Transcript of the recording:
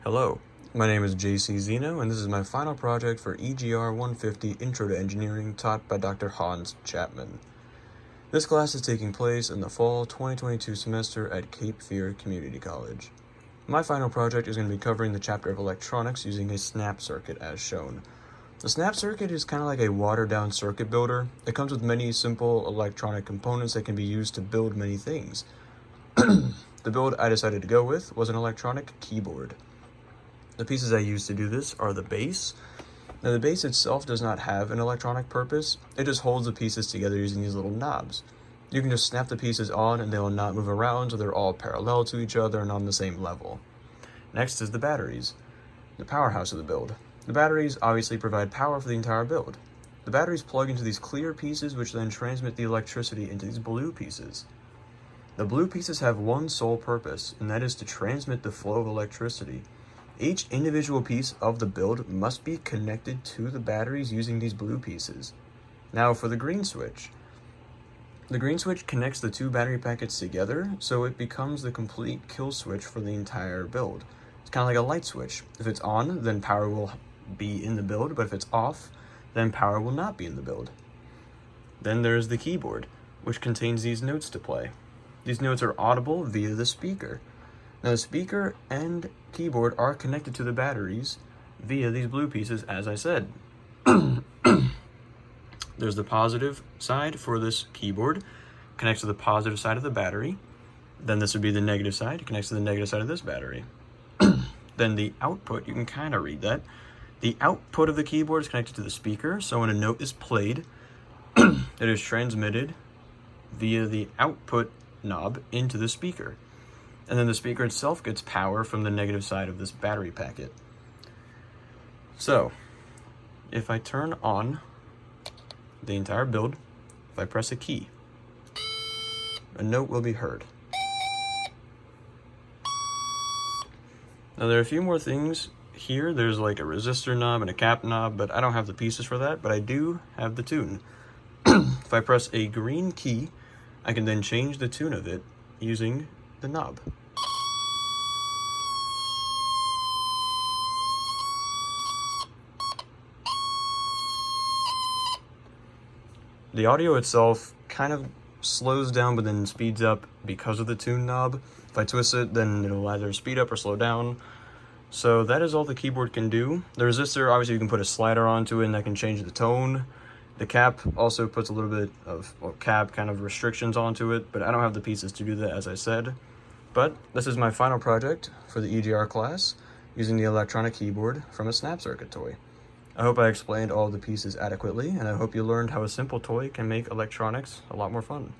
Hello, my name is JC Zeno, and this is my final project for EGR 150 Intro to Engineering taught by Dr. Hans Chapman. This class is taking place in the fall 2022 semester at Cape Fear Community College. My final project is going to be covering the chapter of electronics using a snap circuit as shown. The snap circuit is kind of like a watered-down circuit builder. It comes with many simple electronic components that can be used to build many things. The build I decided to go with was an electronic keyboard. The pieces I used to do this are the base. Now the base itself does not have an electronic purpose, it just holds the pieces together using these little knobs. You can just snap the pieces on and they will not move around, so they're all parallel to each other and on the same level. Next is the batteries, the powerhouse of the build. The batteries obviously provide power for the entire build. The batteries plug into these clear pieces which then transmit the electricity into these blue pieces. The blue pieces have one sole purpose, and that is to transmit the flow of electricity. Each individual piece of the build must be connected to the batteries using these blue pieces. Now for the green switch. The green switch connects the two battery packets together, so it becomes the complete kill switch for the entire build. It's kind of like a light switch. If it's on, then power will be in the build, but if it's off, then power will not be in the build. Then there's the keyboard, which contains these notes to play. These notes are audible via the speaker. Now the speaker and keyboard are connected to the batteries via these blue pieces, as I said. There's the positive side for this keyboard, connects to the positive side of the battery. Then this would be the negative side, connects to the negative side of this battery. Then the output, you can kind of read that. The output of the keyboard is connected to the speaker, so when a note is played, it is transmitted via the output knob into the speaker. And then the speaker itself gets power from the negative side of this battery packet. So, if I turn on the entire build, if I press a key, a note will be heard. Now there are a few more things here. There's like a resistor knob and a cap knob, but I don't have the pieces for that, but I do have the tune. If I press a green key, I can then change the tune of it using the knob. The audio itself kind of slows down but then speeds up because of the tune knob. If I twist it, then it'll either speed up or slow down. So that is all the keyboard can do. The resistor, obviously you can put a slider onto it and that can change the tone. The cap also puts a little bit of cap kind of restrictions onto it, but I don't have the pieces to do that, as I said. But this is my final project for the EGR class using the electronic keyboard from a snap circuit toy. I hope I explained all the pieces adequately, and I hope you learned how a simple toy can make electronics a lot more fun.